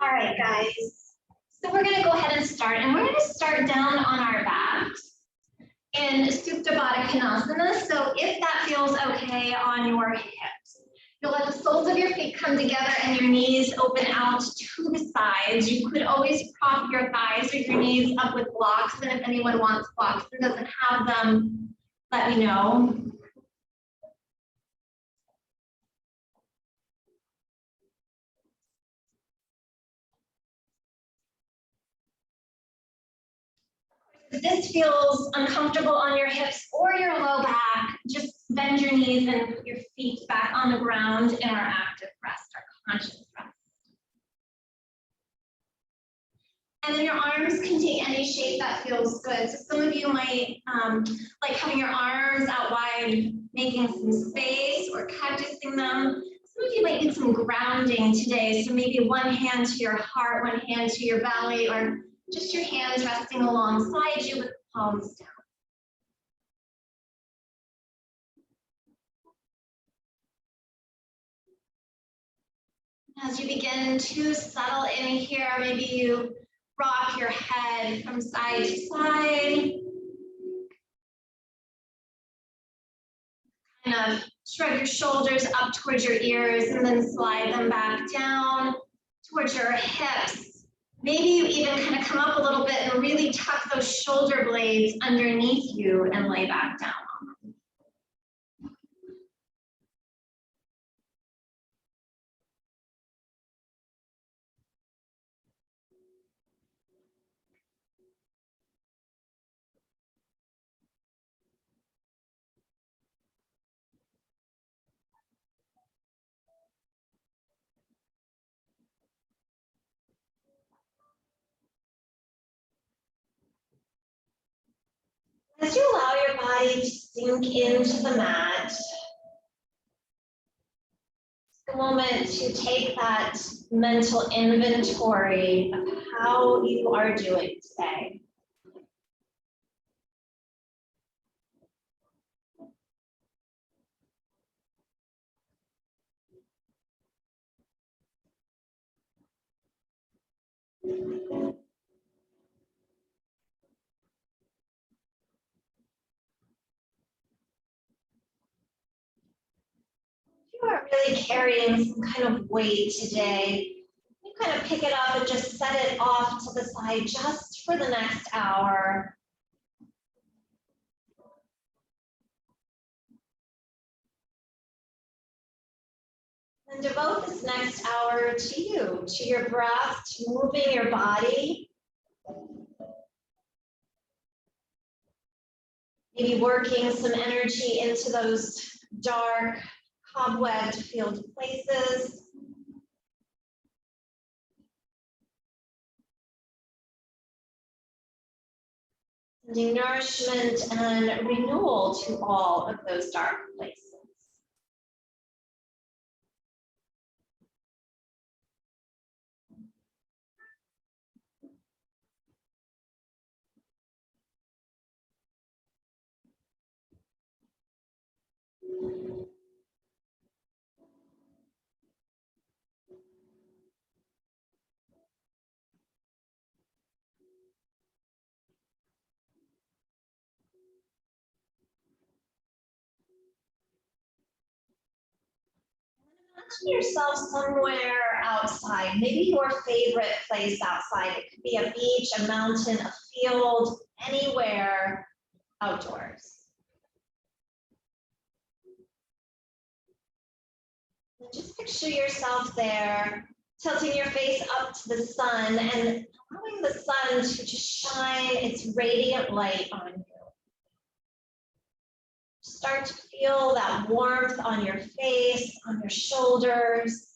All right, guys. So we're going to go ahead and start, and we're going to start down on our backs in Supta Baddha Konasana. So if that feels okay on your hips, you'll let the soles of your feet come together and your knees open out to the sides. You could always prop your thighs or your knees up with blocks, and if anyone wants blocks and doesn't have them, let me know. If this feels uncomfortable on your hips or your low back, just bend your knees and put your feet back on the ground in our active rest, our conscious rest. And then your arms can take any shape that feels good. So some of you might like having your arms out wide, making some space or cactusing them. Some of you might need some grounding today. So maybe one hand to your heart, one hand to your belly, or just your hands resting alongside you with the palms down. As you begin to settle in here, maybe you rock your head from side to side. Kind of shrug your shoulders up towards your ears and then slide them back down towards your hips. Maybe you even kind of come up a little bit and really tuck those shoulder blades underneath you and lay back down on them. As you allow your body to sink into the mat, take a moment to take that mental inventory of how you are doing today. You are really carrying some kind of weight today. You kind of pick it up and just set it off to the side just for the next hour. And devote this next hour to you, to your breath, to moving your body. Maybe working some energy into those dark, cobwebbed filled places. Sending nourishment and renewal to all of those dark places. Imagine yourself somewhere outside, maybe your favorite place outside. It could be a beach, a mountain, a field, anywhere outdoors. And just picture yourself there, tilting your face up to the sun and allowing the sun to just shine its radiant light on you. Start to feel that warmth on your face, on your shoulders.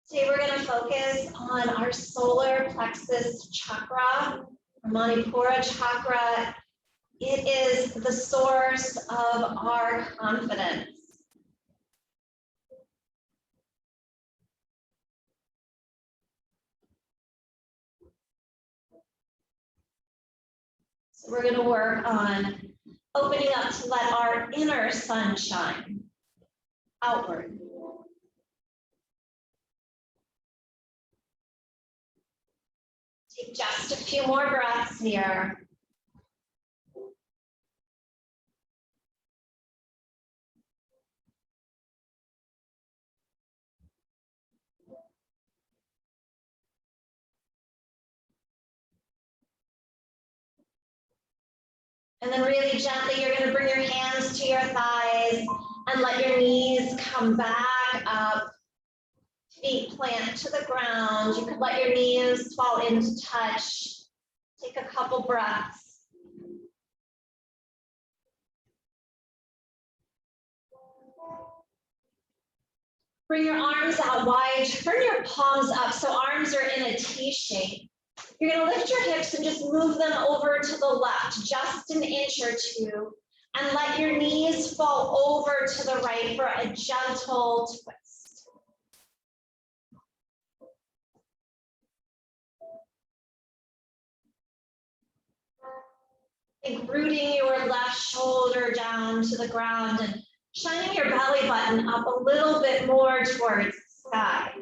Today we're going to focus on our solar plexus chakra, our Manipura Chakra. It is the source of our confidence. So we're going to work on opening up to let our inner sun shine outward. Take just a few more breaths here. And then really gently, you're going to bring your hands to your thighs and let your knees come back up. Feet plant to the ground. You could let your knees fall into touch. Take a couple breaths. Bring your arms out wide. Turn your palms up so arms are in a T shape. You're going to lift your hips and just move them over to the left, just an inch or two, and let your knees fall over to the right for a gentle twist. And rooting your left shoulder down to the ground and shining your belly button up a little bit more towards the sky.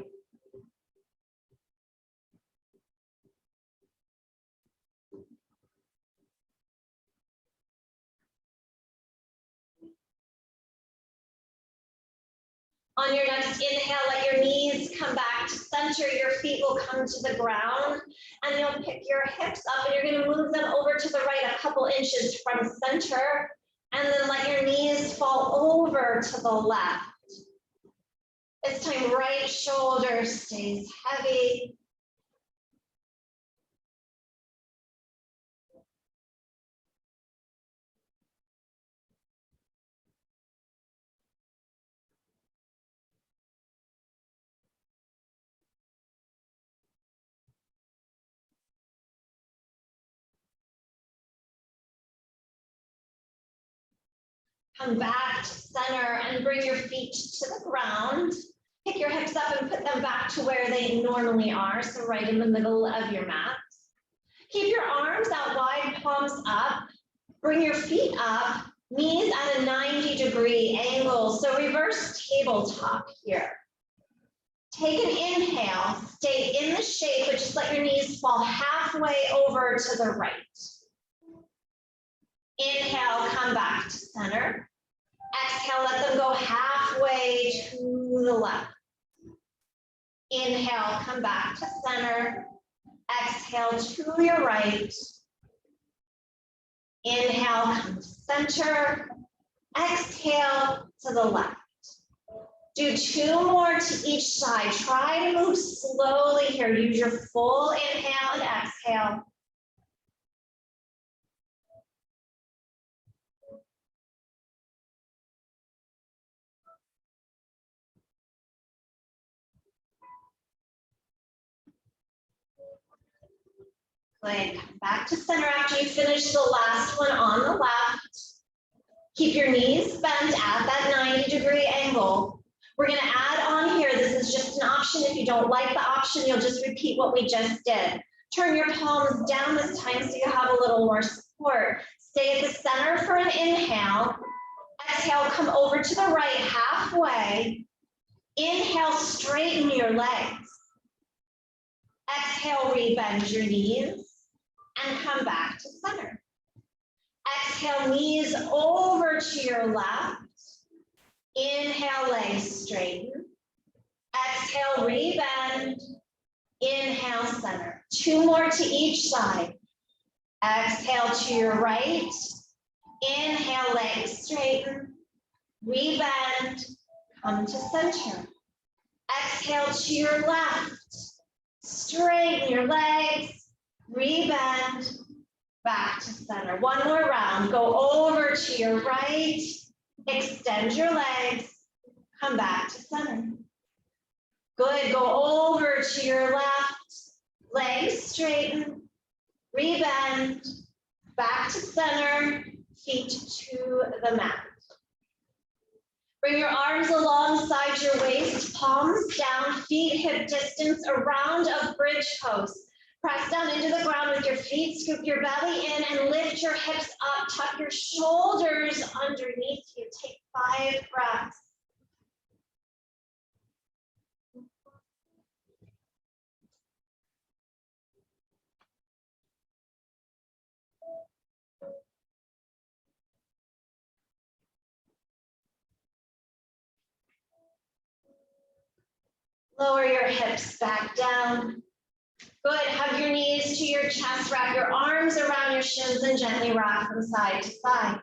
On your next inhale, let your knees come back to center. Your feet will come to the ground, and you'll pick your hips up, and you're going to move them over to the right a couple inches from center, and then let your knees fall over to the left. This time, right shoulder stays heavy. Come back to center and bring your feet to the ground. Pick your hips up and put them back to where they normally are, so right in the middle of your mat. Keep your arms out wide, palms up. Bring your feet up, knees at a 90-degree angle, so reverse tabletop here. Take an inhale, stay in the shape, but just let your knees fall halfway over to the right. Inhale, come back to center. Exhale, let them go halfway to the left. Inhale, come back to center. Exhale to your right. Inhale, come to center. Exhale to the left. Do 2 more to each side. Try to move slowly here. Use your full inhale and exhale. Good. Come back to center after you finish the last one on the left. Keep your knees bent at that 90-degree angle. We're going to add on here. This is just an option. If you don't like the option, you'll just repeat what we just did. Turn your palms down this time so you have a little more support. Stay at the center for an inhale. Exhale, come over to the right halfway. Inhale, straighten your legs. Exhale, rebend your knees and come back to center. Exhale, knees over to your left. Inhale, legs straighten. Exhale, rebend. Inhale, center. 2 more to each side. Exhale to your right. Inhale, legs straighten. Rebend. Come to center. Exhale to your left. Straighten your legs. Rebend. Back to center. 1 more round. Go over to your right. Extend your legs. Come back to center. Good. Go over to your left. Legs straighten. Rebend. Back to center. Feet to the mat. Bring your arms alongside your waist, palms down, feet hip distance around a bridge pose. Press down into the ground with your feet, scoop your belly in and lift your hips up, tuck your shoulders underneath you. Take 5 breaths. Lower your hips back down. Good, hug your knees to your chest, wrap your arms around your shins and gently rock from side to side.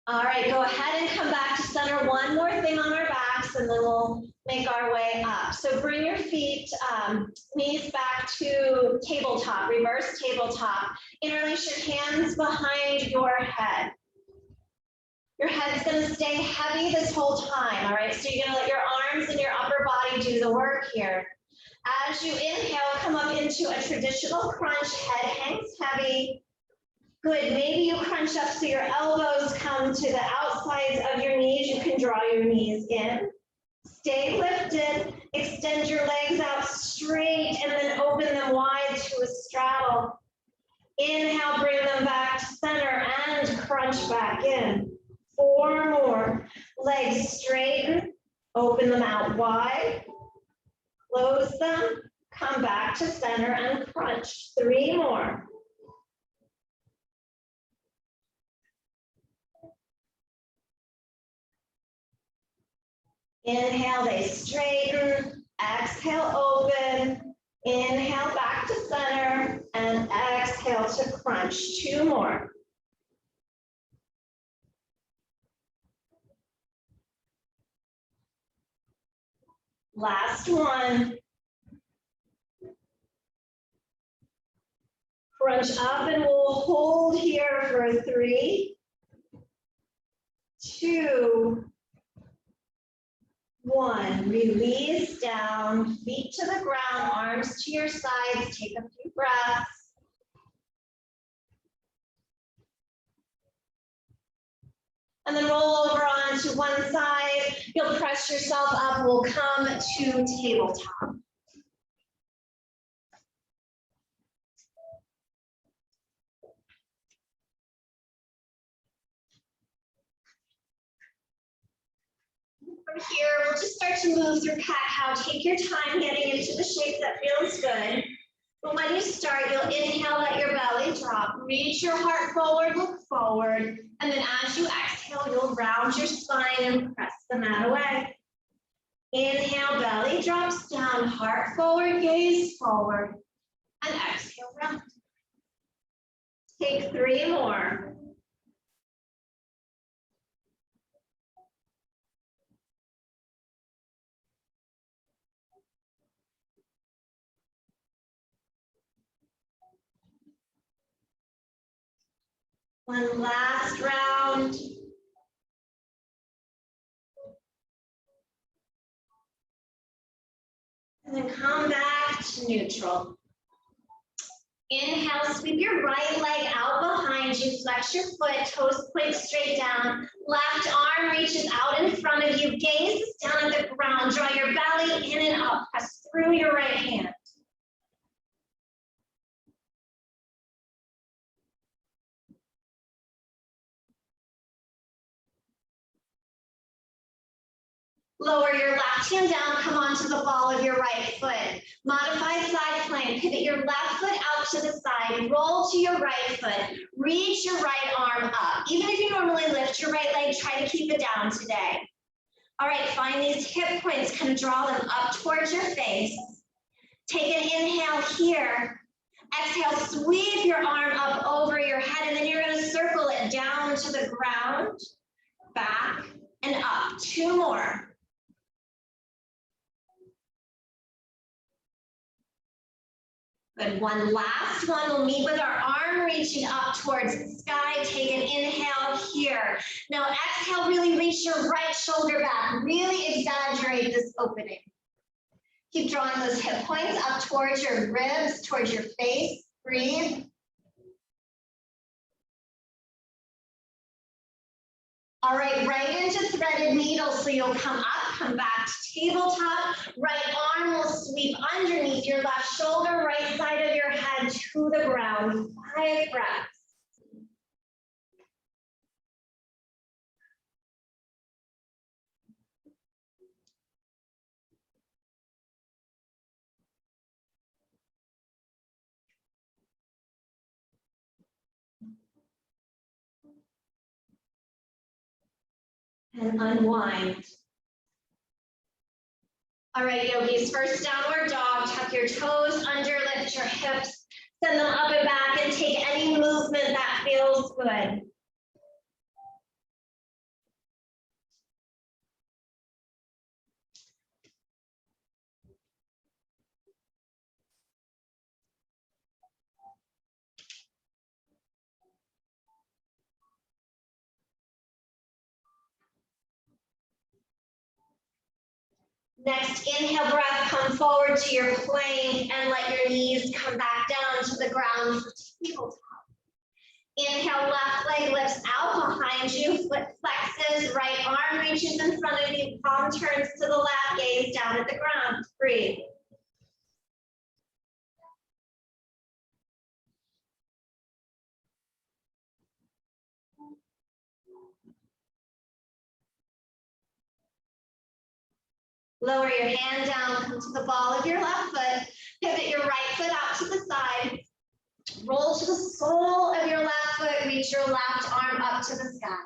All right, go ahead and come back to center. One more thing on our backs and then we'll make our way up. So bring your feet, knees back to tabletop, reverse tabletop. Interlace your hands behind your head. Your head's gonna stay heavy this whole time, all right? So you're gonna let your arms and your upper body do the work here. As you inhale, come up into a traditional crunch, head hangs heavy. Good, maybe you crunch up so your elbows come to the outsides of your knees. You can draw your knees in. Stay lifted, extend your legs out straight and then open them wide to a straddle. Inhale, bring them back to center and crunch back in. 4 more. Legs straighten, open them out wide, close them, come back to center and crunch. 3 more. Inhale, they straighten, exhale, open, inhale back to center, and exhale to crunch. 2 more. Last one. Crunch up and we'll hold here for 3, 2, 1. Release down, feet to the ground, arms to your sides. Take a few breaths. And then roll over onto one side. You'll press yourself up. We'll come to tabletop. From here, we'll just start to move through cat-cow. Take your time getting into the shape that feels good. But when you start, you'll inhale, let your belly drop. Reach your heart forward, look forward. And then as you exhale, you'll round your spine and press the mat away. Inhale, belly drops down, heart forward, gaze forward. And exhale, round. Take 3 more. One last round. And then come back to neutral. Inhale, sweep your right leg out behind you, flex your foot, toes point straight down. Left arm reaches out in front of you, gaze down at the ground, draw your belly in and up, press through your right hand. Lower your left hand down, come onto the ball of your right foot. Modified side plank, pivot your left foot out to the side, roll to your right foot, reach your right arm up. Even if you normally lift your right leg, try to keep it down today. All right, find these hip points, kind of draw them up towards your face. Take an inhale here. Exhale, sweep your arm up over your head, and then you're gonna circle it down to the ground, back, and up. 2 more. Good, one last one. We'll meet with our arm reaching up towards the sky. Take an inhale here. Now exhale, really reach your right shoulder back. Really exaggerate this opening. Keep drawing those hip points up towards your ribs, towards your face. Breathe. All right, right into threaded needle. So you'll come up, come back to tabletop. Right arm will sweep underneath your left shoulder, right side of your head to the ground. 5 breaths. And unwind. All right, yogis, first downward dog, tuck your toes under, lift your hips, send them up and back, and take any movement that feels good. Next, inhale breath, come forward to your plank and let your knees come back down to the ground for tabletop. Inhale, left leg lifts out behind you, foot flexes, right arm reaches in front of you, palm turns to the left, gaze down at the ground. Breathe. Lower your hand down, come to the ball of your left foot, pivot your right foot out to the side, roll to the sole of your left foot, reach your left arm up to the sky.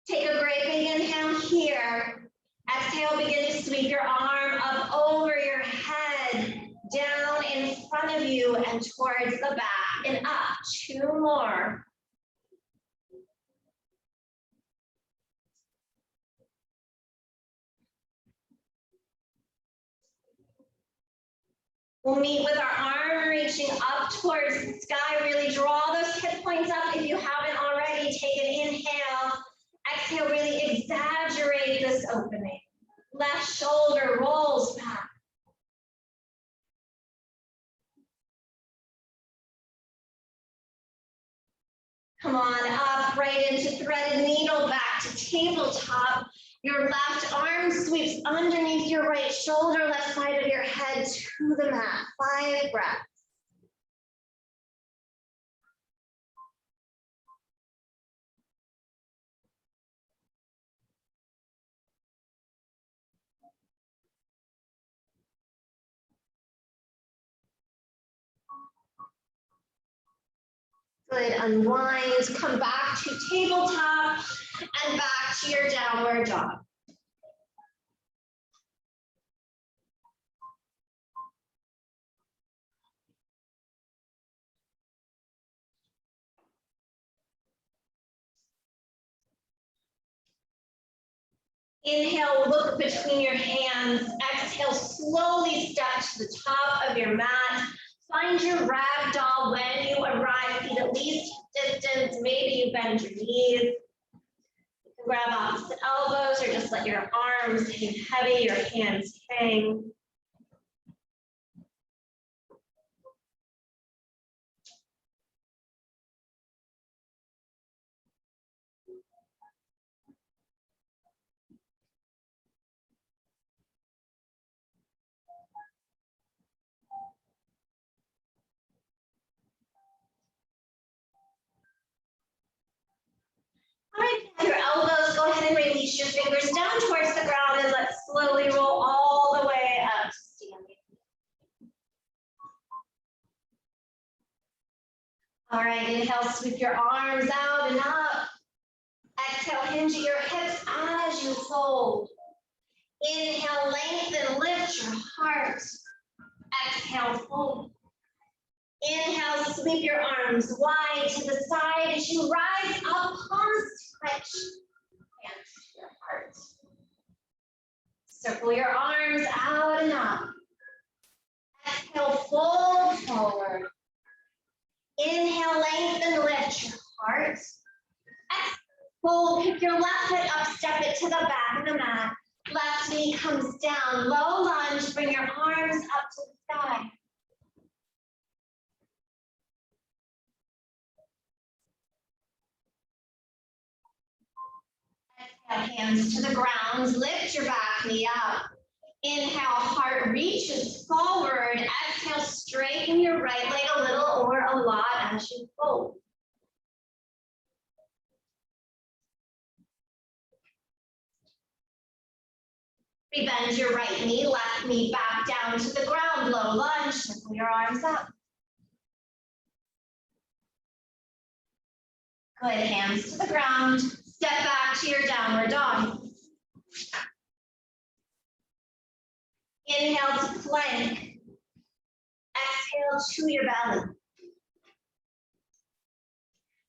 Take a great big inhale here. Exhale, begin to sweep your arm up over your head, down in front of you and towards the back, and up. 2 more. We'll meet with our arm reaching up towards the sky. Really draw those hip points up if you haven't already. Take an inhale. Exhale, really exaggerate this opening. Left shoulder rolls back. Come on up, right into threaded needle, back to tabletop. Your left arm sweeps underneath your right shoulder, left side of your head to the mat. 5 breaths. Good, unwind, come back to tabletop and back to your downward dog. Inhale, look between your hands. Exhale, slowly step to the top of your mat. Find your ragdoll when you arrive, feet at least distance. Maybe you bend your knees. You can grab opposite elbows or just let your arms hang heavy, your hands hang. All right, your elbows, go ahead and release your fingers down towards the ground and let's slowly roll all the way up to standing. All right, inhale, sweep your arms out and up. Exhale, hinge at your hips as you fold. Inhale, lengthen, lift your heart. Exhale, fold. Inhale, sweep your arms wide to the side as you rise up, palms stretch, hands to your heart. Circle your arms out and up. Exhale, fold forward. Inhale, lengthen, lift your heart. Exhale, fold, pick your left foot up, step it to the back of the mat. Left knee comes down, low lunge, bring your arms up to the sky. Hands to the ground, lift your back knee up. Inhale, heart reaches forward. Exhale, straighten your right leg a little or a lot as you fold. Rebend your right knee, left knee back down to the ground, low lunge, circle your arms up. Good, hands to the ground, step back to your downward dog. Inhale to plank. Exhale to your belly.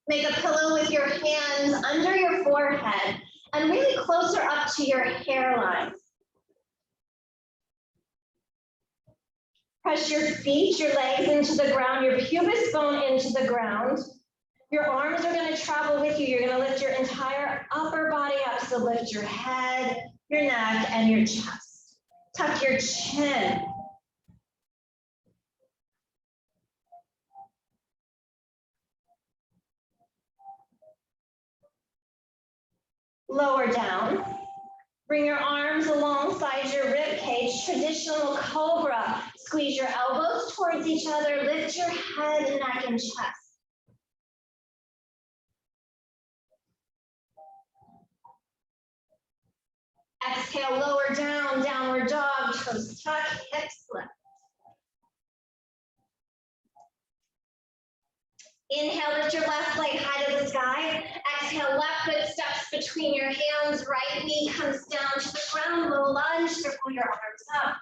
Make a pillow with your hands under your forehead and really closer up to your hairline. Press your feet, your legs into the ground, your pubic bone into the ground. Your arms are going to travel with you. You're going to lift your entire upper body up. So lift your head, your neck, and your chest. Tuck your chin. Lower down. Bring your arms alongside your rib cage, traditional cobra. Squeeze your elbows towards each other. Lift your head, neck, and chest. Exhale, lower down, downward dog, toes tuck, hips lift. Inhale, lift your left leg high to the sky. Exhale, left foot steps between your hands. Right knee comes down to the ground. Low lunge, circle your arms up.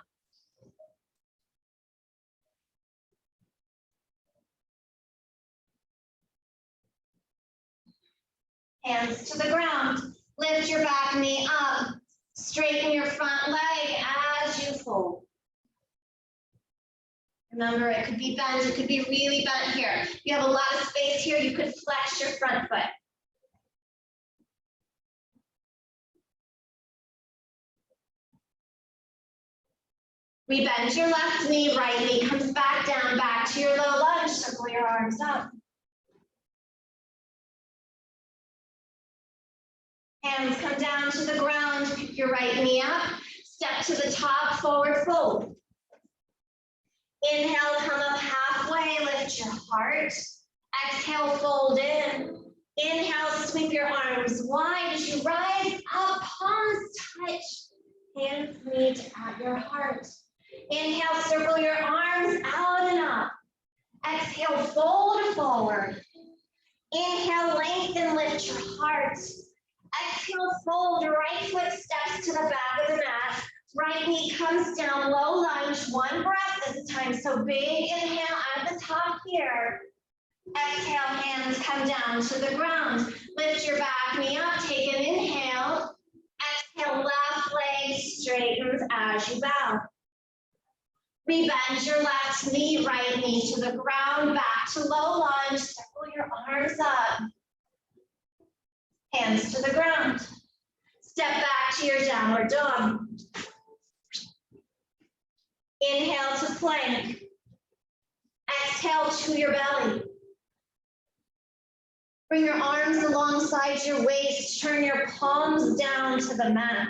Hands to the ground. Lift your back knee up. Straighten your front leg as you fold. Remember, it could be bent, it could be really bent here. If you have a lot of space here, you could flex your front foot. Rebend your left knee, right knee comes back down, back to your low lunge, circle your arms up. Hands come down to the ground, pick your right knee up, step to the top, forward fold. Inhale, come up halfway, lift your heart. Exhale, fold in. Inhale, sweep your arms wide as you rise up, palms touch. Hands meet at your heart. Inhale, circle your arms out and up. Exhale, fold forward. Inhale, lengthen, lift your heart. Exhale, fold, right foot steps to the back of the mat. Right knee comes down, low lunge, one breath at a time. So big inhale at the top here. Exhale, hands come down to the ground. Lift your back knee up, take an inhale. Exhale, left leg straightens as you bow. Rebend your left knee, right knee to the ground, back to low lunge. Circle your arms up. Hands to the ground. Step back to your downward dog. Inhale to plank. Exhale to your belly. Bring your arms alongside your waist. Turn your palms down to the mat.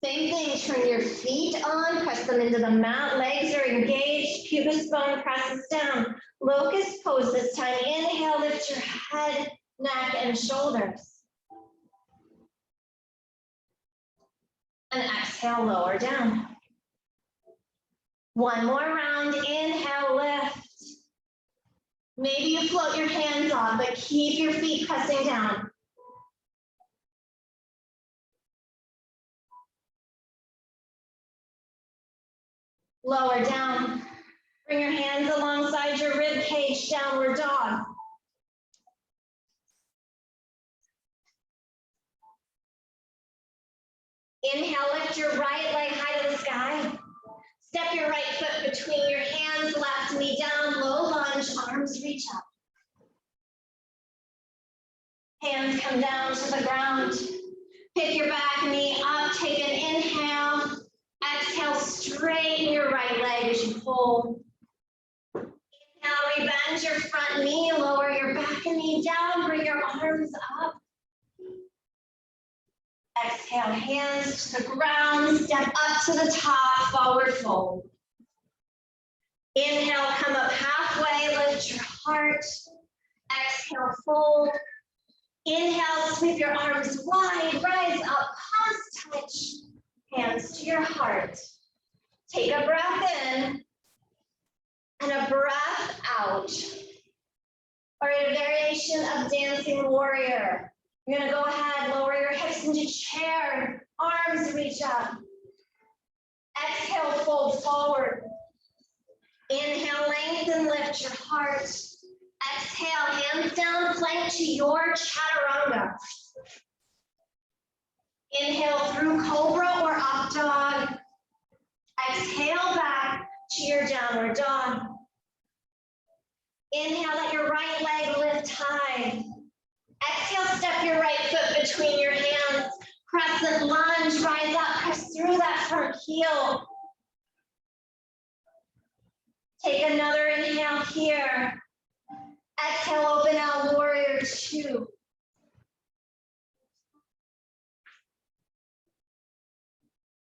Same thing, turn your feet on, press them into the mat. Legs are engaged, pubic bone presses down. Locust pose this time. Inhale, lift your head, neck, and shoulders. And exhale, lower down. One more round, inhale, lift. Maybe you float your hands off, but keep your feet pressing down. Lower down. Bring your hands alongside your rib cage, downward dog. Inhale, lift your right leg high to the sky. Step your right foot between your hands, left knee down, low lunge, arms reach up. Hands come down to the ground. Pick your back knee up, take an inhale. Exhale, straighten your right leg as you fold. Inhale, rebend your front knee, lower your back knee down, bring your arms up. Exhale, hands to the ground, step up to the top, forward fold. Inhale, come up halfway, lift your heart. Exhale, fold. Inhale, sweep your arms wide, rise up, palms touch, hands to your heart. Take a breath in and a breath out. Or a variation of dancing warrior. You're gonna go ahead, lower your hips into chair, arms reach up. Exhale, fold forward. Inhale, lengthen, lift your heart. Exhale, hands down, plank to your chaturanga. Inhale through cobra or up dog. Exhale back to your downward dog. Inhale, let your right leg lift high. Exhale, step your right foot between your hands. Crescent lunge, rise up, press through that front heel. Take another inhale here. Exhale, open out, warrior two.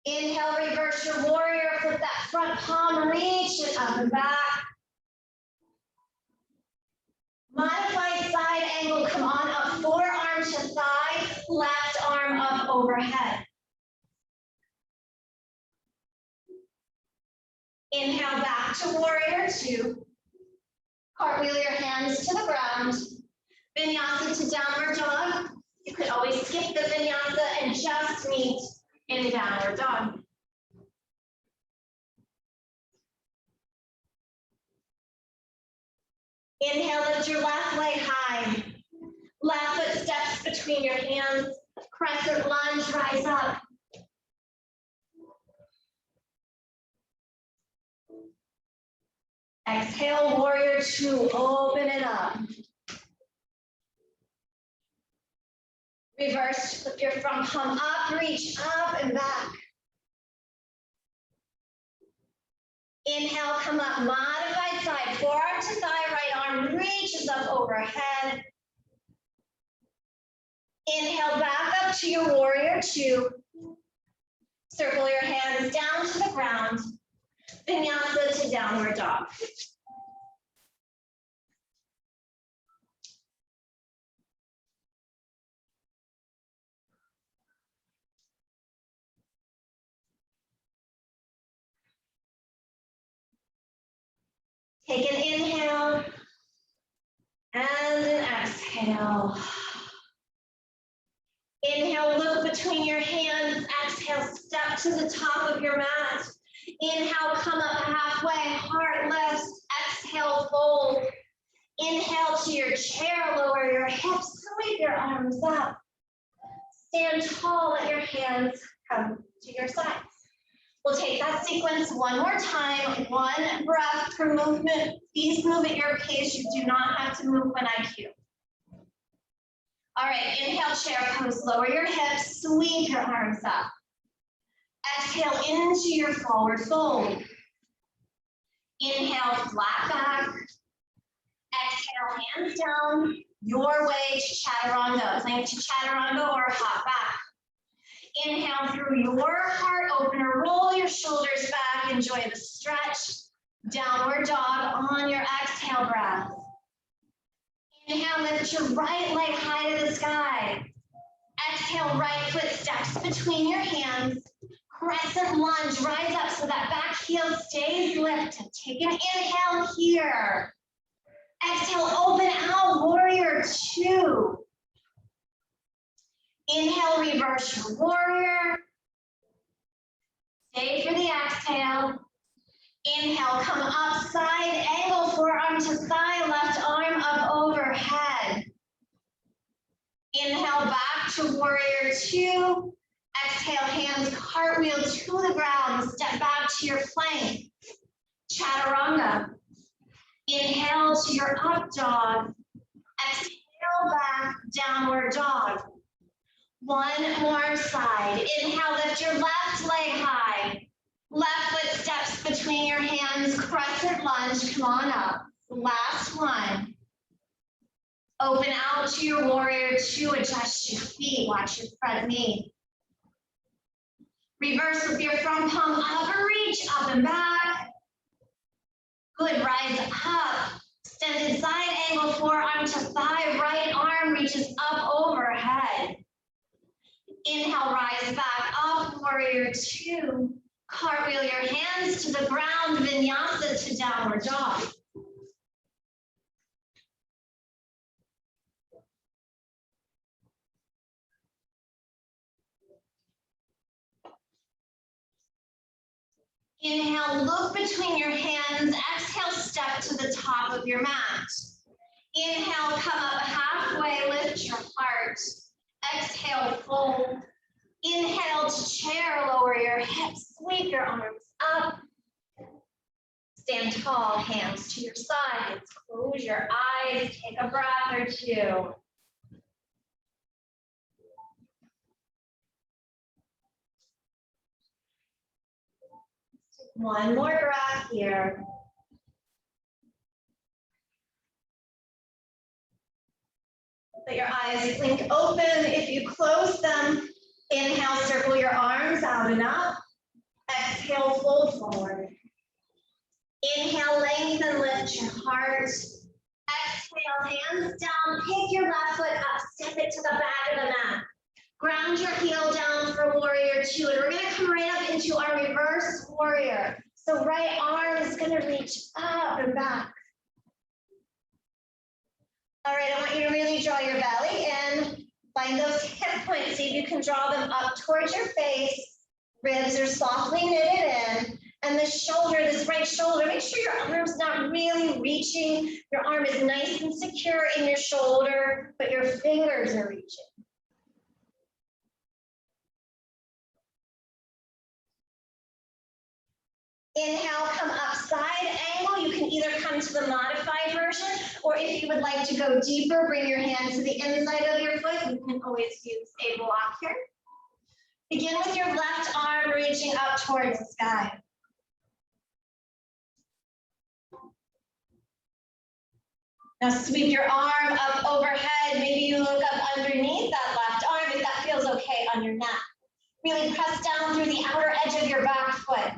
Inhale, reverse your warrior, flip that front palm, reach it up and back. Modified side angle, come on up, forearm to thigh, left arm up overhead. Inhale, back to warrior two. Cartwheel your hands to the ground. Vinyasa to downward dog. You could always skip the vinyasa and just meet in downward dog. Inhale, lift your left leg high. Left foot steps between your hands. Crescent lunge, rise up. Exhale, warrior two, open it up. Reverse, flip your front palm up, reach up and back. Inhale, come up, modified side, forearm to thigh, right arm reaches up overhead. Inhale, back up to your warrior two. Circle your hands down to the ground. Vinyasa to downward dog. Take an inhale and an exhale. Inhale, loop between your hands. Exhale, step to the top of your mat. Inhale, come up halfway, heart lifts. Exhale, fold. Inhale to your chair, lower your hips, sweep your arms up. Stand tall, let your hands come to your sides. We'll take that sequence one more time, one breath per movement. Please move at your pace. You do not have to move when I cue. All right, inhale, chair pose, lower your hips, sweep your arms up. Exhale into your forward fold. Inhale, flat back. Exhale, hands down, your way to chaturanga, plank to chaturanga or hop back. Inhale through your heart opener, roll your shoulders back, enjoy the stretch. Downward dog on your exhale breath. Inhale, lift your right leg high to the sky. Exhale, right foot steps between your hands. Crescent lunge, rise up so that back heel stays lifted. Take an inhale here. Exhale, open out, warrior two. Inhale, reverse your warrior. Stay for the exhale. Inhale, come up, side angle, forearm to thigh, left arm up overhead. Inhale, back to warrior two. Exhale, hands cartwheel to the ground. Step back to your plank. Chaturanga. Inhale to your up dog. Exhale back, downward dog. One more side. Inhale, lift your left leg high. Left foot steps between your hands, crescent lunge, come on up. Last one. Open out to your warrior two, adjust your feet, watch your front knee. Reverse with your front palm up, reach up and back. Good, rise up. Extended side angle, forearm to thigh, right arm reaches up overhead. Inhale, rise back up, warrior two. Cartwheel your hands to the ground, vinyasa to downward dog. Inhale, look between your hands. Exhale, step to the top of your mat. Inhale, come up halfway, lift your heart. Exhale, fold. Inhale to chair, lower your hips, sweep your arms up. Stand tall, hands to your sides. Close your eyes, take a breath or two. One more breath here. Let your eyes blink open. If you close them, inhale, circle your arms out and up. Exhale, fold forward. Inhale, lengthen, lift your heart. Exhale, hands down, pick your left foot up, step it to the back of the mat. Ground your heel down for warrior two, and we're gonna come right up into our reverse warrior. So right arm is gonna reach up and back. All right, I want you to really draw your belly in. Find those hip points, see if you can draw them up towards your face. Ribs are softly knitted in. And the shoulder, this right shoulder, make sure your arm's not really reaching. Your arm is nice and secure in your shoulder, but your fingers are reaching. Inhale, come up side angle. You can either come to the modified version, or if you would like to go deeper, bring your hand to the inside of your foot. You can always use a block here. Begin with your left arm reaching up towards the sky. Now sweep your arm up overhead. Maybe you look up underneath that left arm if that feels okay on your neck. Really press down through the outer edge of your back foot.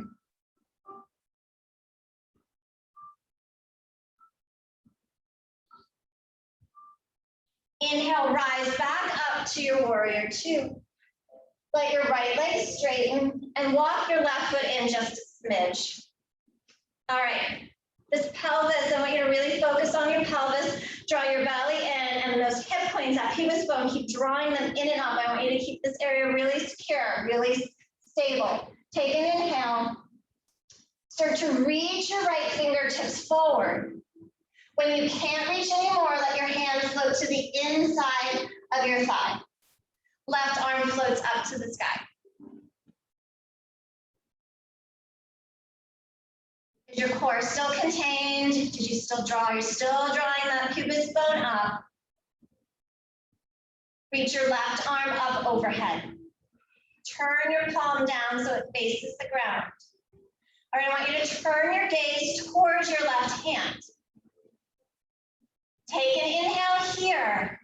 Inhale, rise back up to your warrior two. Let your right leg straighten and walk your left foot in just a smidge. All right. This pelvis, I want you to really focus on your pelvis. Draw your belly in, and those hip points, that pubic bone, keep drawing them in and up. I want you to keep this area really secure, really stable. Take an inhale. Start to reach your right fingertips forward. When you can't reach anymore, let your hands float to the inside of your thigh. Left arm floats up to the sky. Is your core still contained? Did you still draw? You're still drawing that pubic bone up. Reach your left arm up overhead. Turn your palm down so it faces the ground. All right, I want you to turn your gaze towards your left hand. Take an inhale here.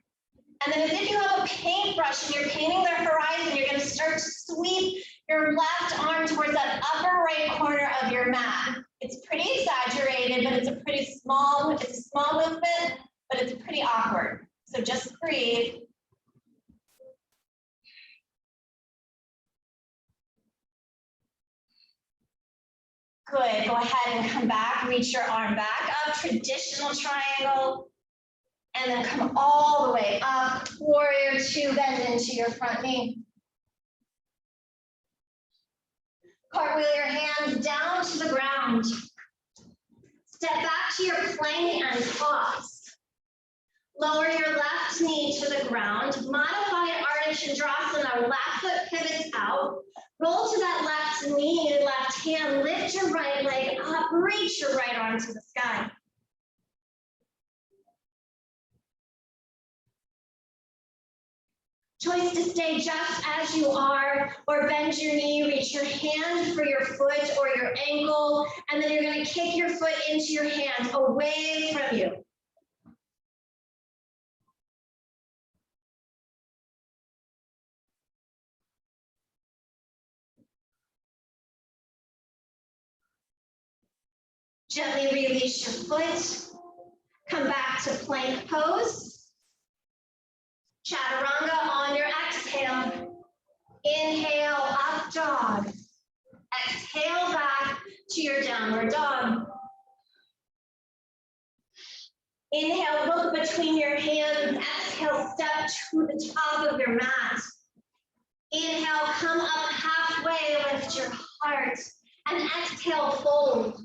And then as if you have a paintbrush and you're painting the horizon, you're going to start to sweep your left arm towards that upper right corner of your mat. It's pretty exaggerated, but it's a small movement, but it's pretty awkward. So just breathe. Good, go ahead and come back, reach your arm back up, traditional triangle. And then come all the way up, warrior two, bend into your front knee. Cartwheel your hands down to the ground. Step back to your plank and pause. Lower your left knee to the ground. Modified Ardha Chandrasana, left foot pivots out. Roll to that left knee, left hand, lift your right leg up, reach your right arm to the sky. Choice to stay just as you are, or bend your knee, reach your hand for your foot or your ankle, and then you're going to kick your foot into your hand away from you. Gently release your foot. Come back to plank pose. Chaturanga on your exhale. Inhale, up dog. Exhale back to your downward dog. Inhale, look between your hands. Exhale, step to the top of your mat. Inhale, come up halfway, lift your heart. And exhale, fold.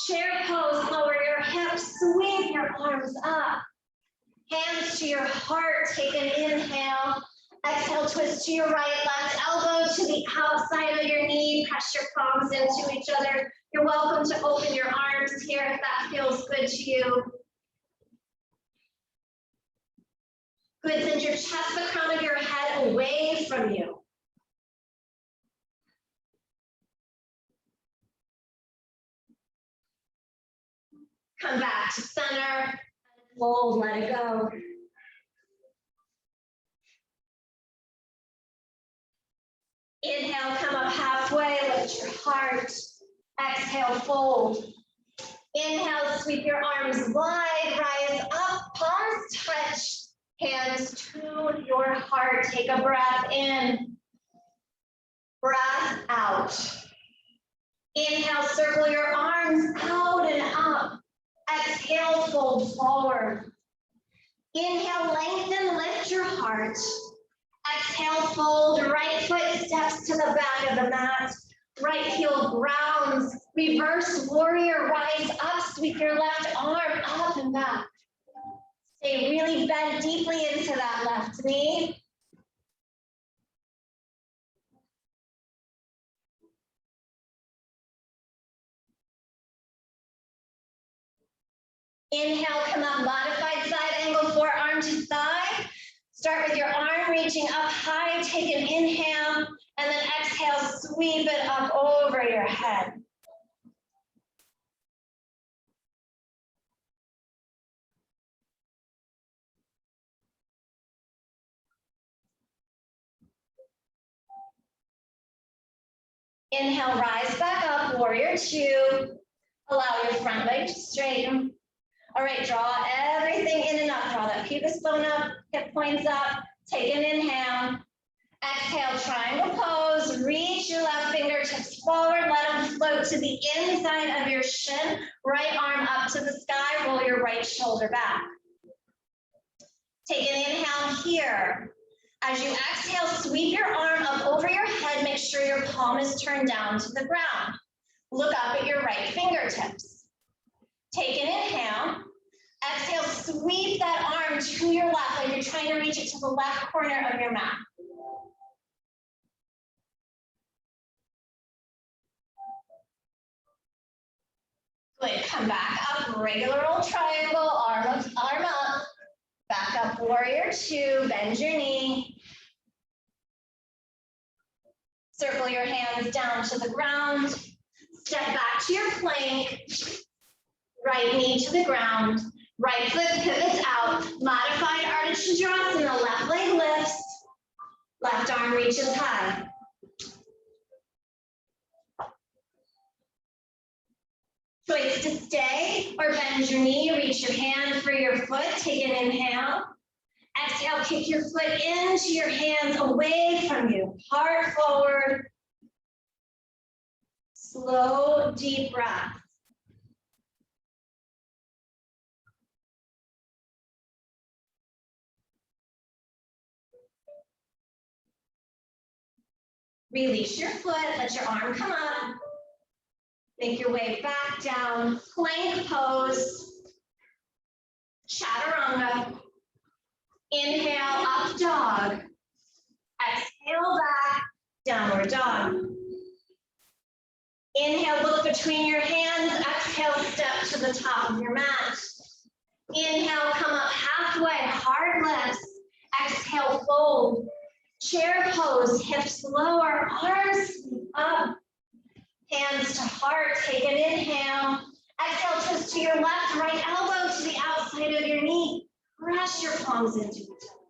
Chair pose, lower your hips, sweep your arms up. Hands to your heart, take an inhale. Exhale, twist to your right, left elbow to the outside of your knee. Press your palms into each other. You're welcome to open your arms here if that feels good to you. Good, send your chest, the crown of your head away from you. Come back to center, fold, let it go. Inhale, come up halfway, lift your heart. Exhale, fold. Inhale, sweep your arms wide, rise up, palms touch, hands to your heart. Take a breath in, breath out. Inhale, circle your arms out and up. Exhale, fold forward. Inhale, lengthen, lift your heart. Exhale, fold, right foot steps to the back of the mat. Right heel grounds, reverse warrior, rise up, sweep your left arm up and back. Stay really bent deeply into that left knee. Inhale, come up, modified side angle, forearm to thigh. Start with your arm reaching up high, take an inhale, and then exhale, sweep it up over your head. Inhale, rise back up, warrior two. Allow your front leg to straighten. All right, draw everything in and up. Draw that pubic bone up, hip points up. Take an inhale. Exhale, triangle pose. Reach your left fingertips forward. Let them float to the inside of your shin. Right arm up to the sky. Roll your right shoulder back. Take an inhale here. As you exhale, sweep your arm up over your head. Make sure your palm is turned down to the ground. Look up at your right fingertips. Take an inhale. Exhale, sweep that arm to your left, like you're trying to reach it to the left corner of your mat. Good, come back up, regular old triangle, arm up, back up, warrior two, bend your knee. Circle your hands down to the ground, step back to your plank, right knee to the ground, right foot pivots out, modified Ardha Chandrasana, left leg lifts, left arm reaches high. Choice to stay or bend your knee, reach your hand for your foot, take an inhale. Exhale, kick your foot into your hands away from you, heart forward. Slow, deep breath. Release your foot, let your arm come up. Make your way back down, plank pose, chaturanga. Inhale, up dog. Exhale back, downward dog. Inhale, look between your hands. Exhale, step to the top of your mat. Inhale, come up halfway, hard lifts. Exhale, fold. Chair pose, hips lower, arms up. Hands to heart, take an inhale. Exhale, twist to your left, right elbow to the outside of your knee. Press your palms into each other.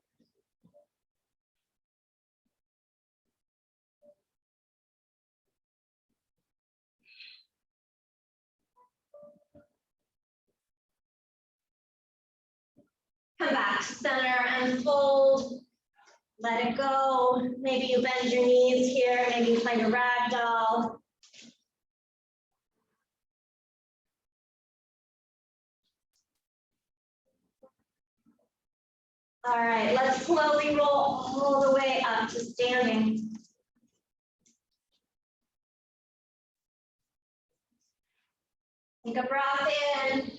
Come back to center and fold. Let it go. Maybe you bend your knees here. Maybe you find a rag doll. All right, let's slowly roll all the way up to standing. Take a breath in,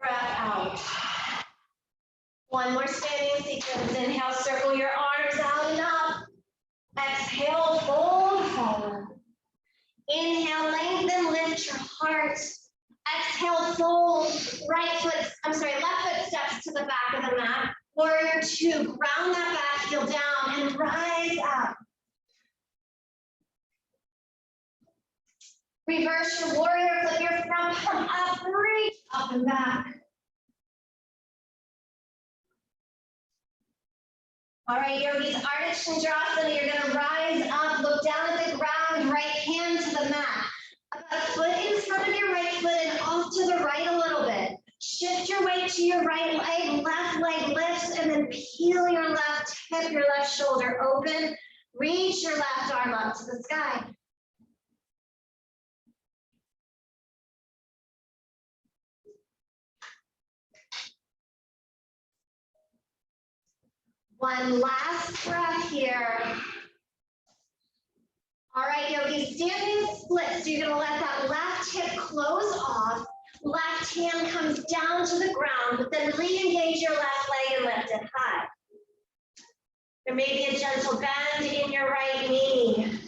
breath out. One more standing sequence. Inhale, circle your arms out and up. Exhale, fold forward. Inhale, lengthen, lift your heart. Exhale, fold. Left foot steps to the back of the mat. Warrior two, ground that back heel down and rise up. Reverse your warrior, flip your front palm up, reach up and back. All right, yogis, Ardha Chandrasana, you're gonna rise up, look down at the ground, right hand to the mat. About a foot in front of your right foot and off to the right a little bit. Shift your weight to your right leg lifts, and then peel your left hip, your left shoulder open. Reach your left arm up to the sky. One last breath here. All right, yogis, standing split. So you're gonna let that left hip close off. Left hand comes down to the ground, but then re-engage your left leg and lift it high. There may be a gentle bend in your right knee.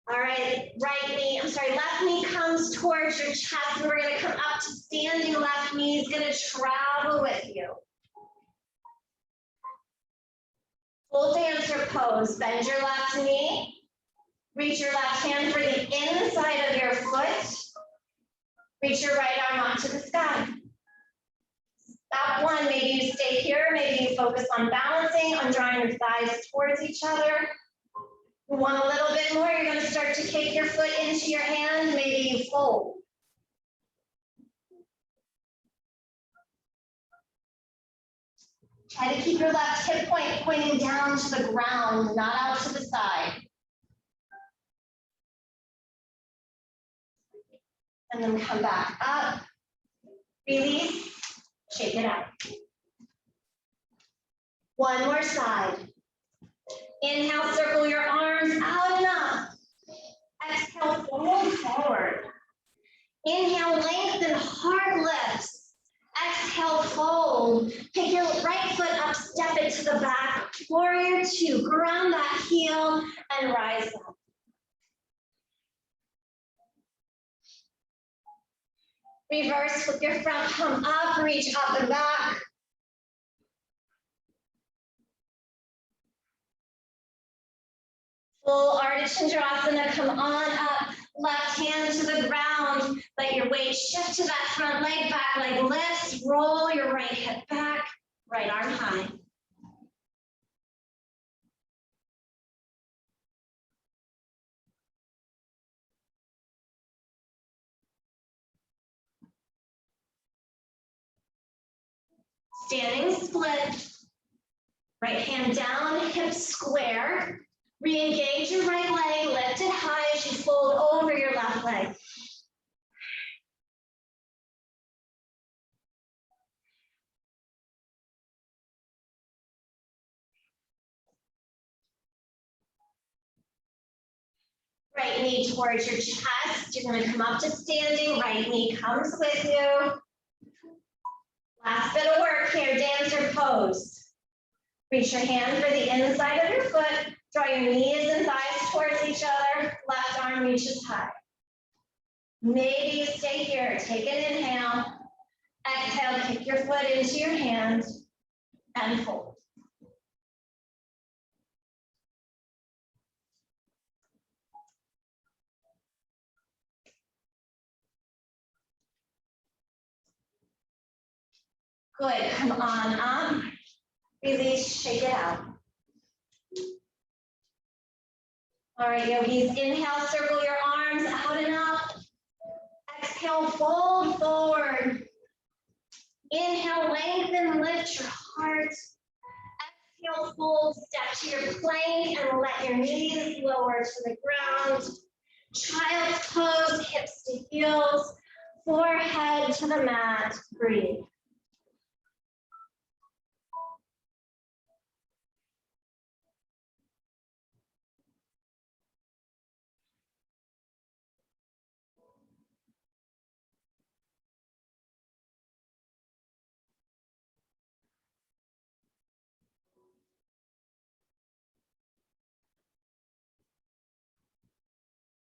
All right, left knee comes towards your chest, and we're gonna come up to standing. Left knee is gonna travel with you. Full dancer pose. Bend your left knee. Reach your left hand for the inside of your foot. Reach your right arm up to the sky. Stop one. Maybe you stay here. Maybe you focus on balancing, on drawing your thighs towards each other. You want a little bit more, you're going to start to kick your foot into your hand. Maybe you fold. Try to keep your left hip point pointing down to the ground, not out to the side. And then come back up, release, shake it out. One more side. Inhale, circle your arms out and up. Exhale, fold forward. Inhale, lengthen, heart lifts. Exhale, fold. Pick your right foot up, step it to the back. Warrior two, ground that heel and rise up. Reverse, flip your front palm up, reach up and back. Full Ardha Chandrasana, come on up. Left hand to the ground. Let your weight shift to that front leg, back leg lifts. Roll your right hip back, right arm high. Standing split. Right hand down, hips square. Re-engage your right leg, lift it high as you fold over your left leg. Right knee towards your chest. You're going to come up to standing. Right knee comes with you. Last bit of work here, dancer pose. Reach your hand for the inside of your foot. Draw your knees and thighs towards each other. Left arm reaches high. Maybe you stay here. Take an inhale. Exhale, kick your foot into your hand and fold. Good, come on up. Release, shake it out. All right, yogis, inhale, circle your arms. arms out and up. Exhale, fold forward. Inhale, lengthen, lift your heart. Exhale, fold, step to your plank and let your knees lower to the ground. Child's pose, hips to heels, forehead to the mat. Breathe.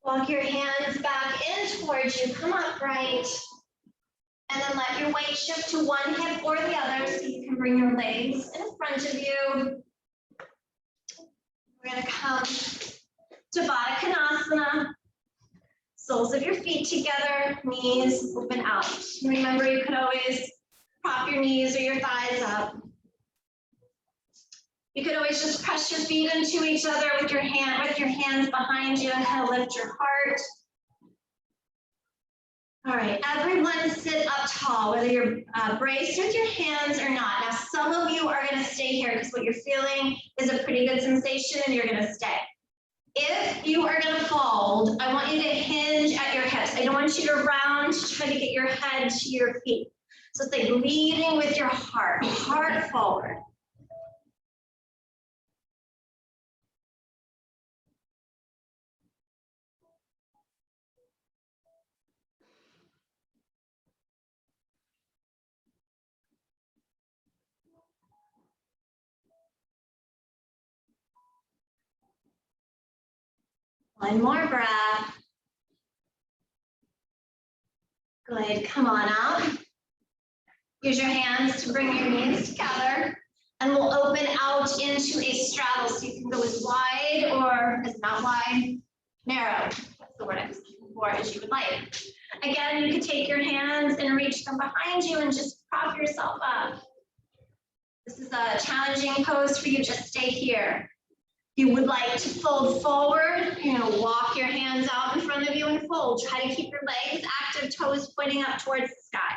Walk your hands back in towards you. Come upright. And then let your weight shift to one hip or the other so you can bring your legs in front of you. We're going to come to Baddha Konasana. Soles of your feet together, knees open out. Remember, you could always prop your knees or your thighs up. You could always just press your feet into each other with your hands behind you and kind of lift your heart. All right, everyone sit up tall, whether you're braced with your hands or not. Now, some of you are going to stay here because what you're feeling is a pretty good sensation and you're going to stay. If you are going to fold, I want you to hinge at your hips. I don't want you to round to try to get your head to your feet. So it's like leading with your heart forward. One more breath. Good, come on up. Use your hands to bring your knees together. And we'll open out into a straddle. So you can go as wide or as not wide, narrow. That's the word I was looking for, as you would like. Again, you could take your hands and reach them behind you and just prop yourself up. This is a challenging pose for you, just stay here. You would like to fold forward, walk your hands out in front of you and fold. Try to keep your legs active, toes pointing up towards the sky.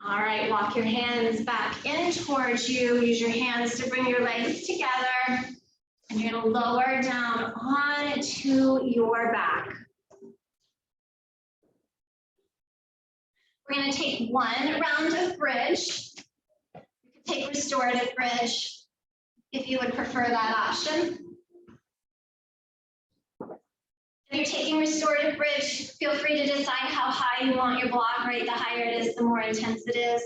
All right, walk your hands back in towards you. Use your hands to bring your legs together. And you're going to lower down onto your back. We're going to take one round of bridge. You could take restorative bridge if you would prefer that option. If you're taking restorative bridge, feel free to decide how high you want your block rate. The higher it is, the more intense it is.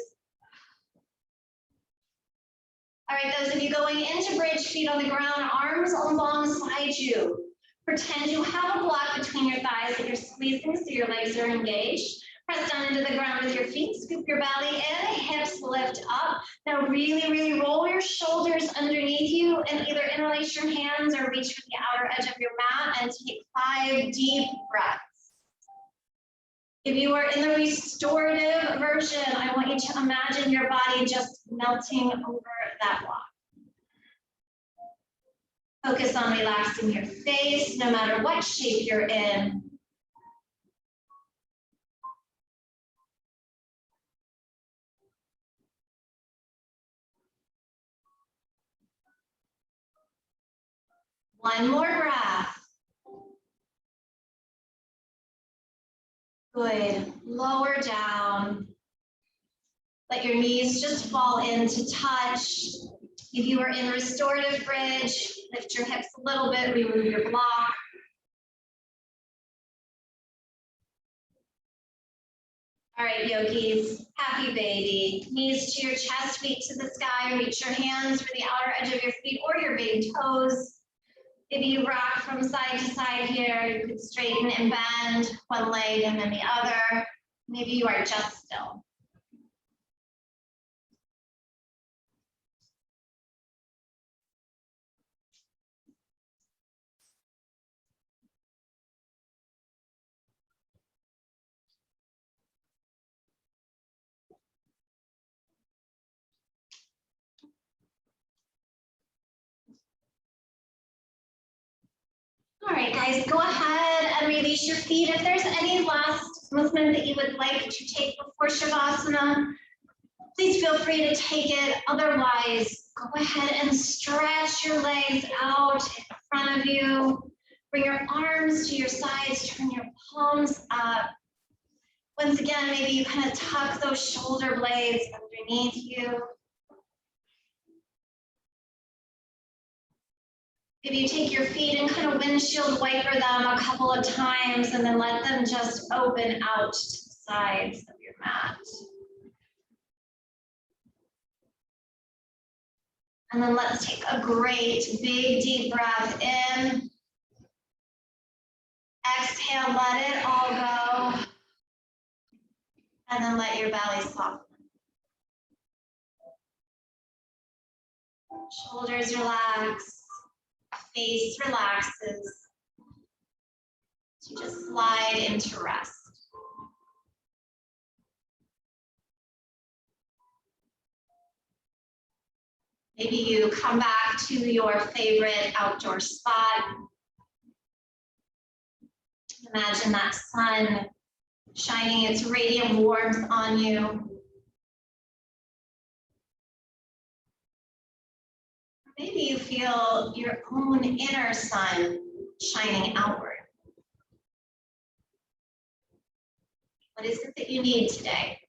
All right, those of you going into bridge, feet on the ground, arms alongside you. Pretend you have a block between your thighs that you're squeezing so your legs are engaged. Press down into the ground with your feet, scoop your belly in, hips lift up. Now really, really roll your shoulders underneath you and either interlace your hands or reach for the outer edge of your mat and take 5 deep breaths. If you are in the restorative version, I want you to imagine your body just melting over that block. Focus on relaxing your face, no matter what shape you're in. One more breath. Good. Lower down. Let your knees just fall into touch. If you are in restorative bridge, lift your hips a little bit, remove your block. All right, yogis, happy baby. Knees to your chest, feet to the sky. Reach your hands for the outer edge of your feet or your baby toes. If you rock from side to side here, you could straighten and bend one leg and then the other. Maybe you are just still. right, guys, go ahead and release your feet. If there's any last movement that you would like to take before Shavasana, please feel free to take it. Otherwise, go ahead and stretch your legs out in front of you. Bring your arms to your sides, turn your palms up. Once again, maybe you kind of tuck those shoulder blades underneath you. Maybe you take your feet and kind of windshield wiper them a couple of times and then let them just open out to the sides of your mat. And then let's take a great big deep breath in. Exhale, let it all go. And then let your belly soften. Shoulders relax, face relaxes. So you just slide into rest. Maybe you come back to your favorite outdoor spot. Imagine that sun shining its radiant warmth on you. Maybe you feel your own inner sun shining outward. What is it that you need today?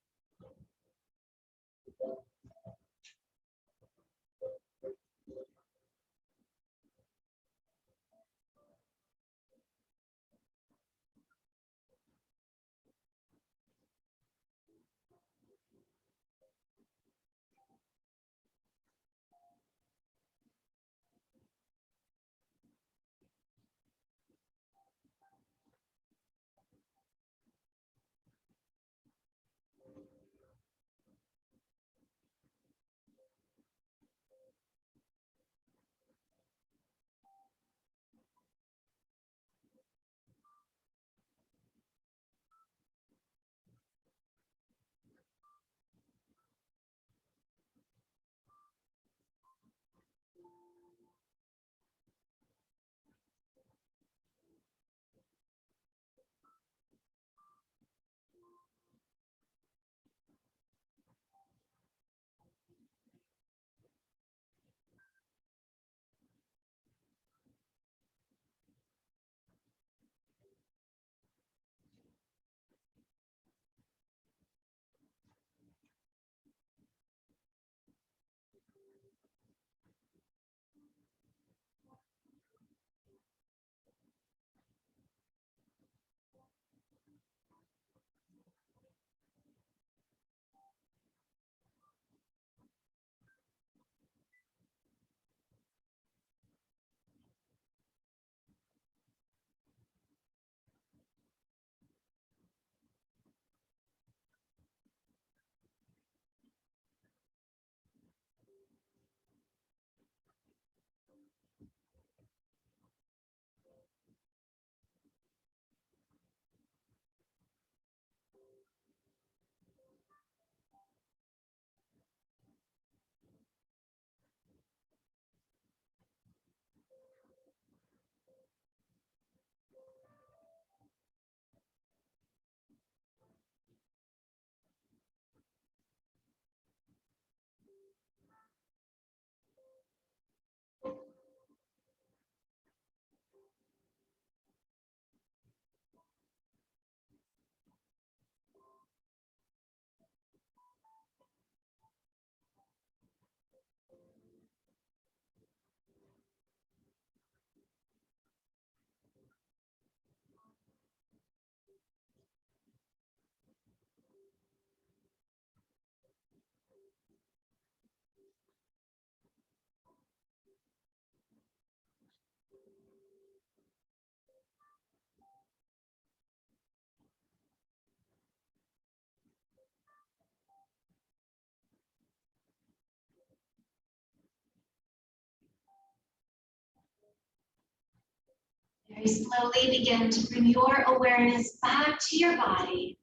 Very slowly begin to bring your awareness back to your body.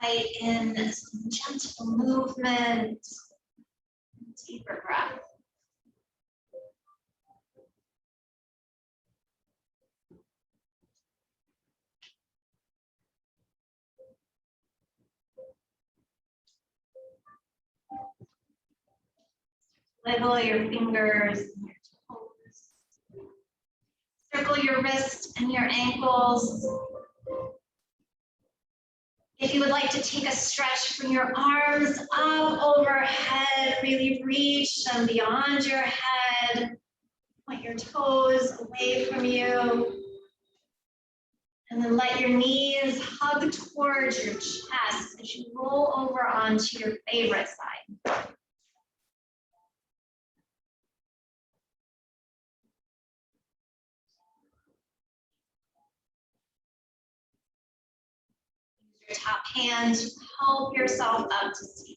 Invite in some gentle movement, deeper breath. Wiggle your fingers and your toes. Circle your wrists and your ankles. If you would like to take a stretch from your arms up overhead, really reach them beyond your head. Point your toes away from you. And then let your knees hug towards your chest as you roll over onto your favorite side. Your top hand to help yourself up to seated.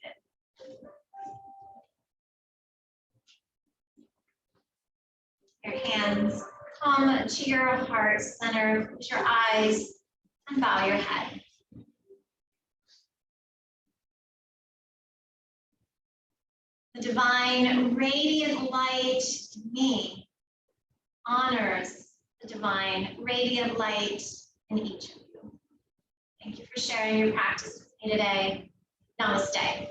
Your hands come to your heart center, close your eyes and bow your head. The divine radiant light in me honors the divine radiant light in each of you. Thank you for sharing your practice with me today. Namaste.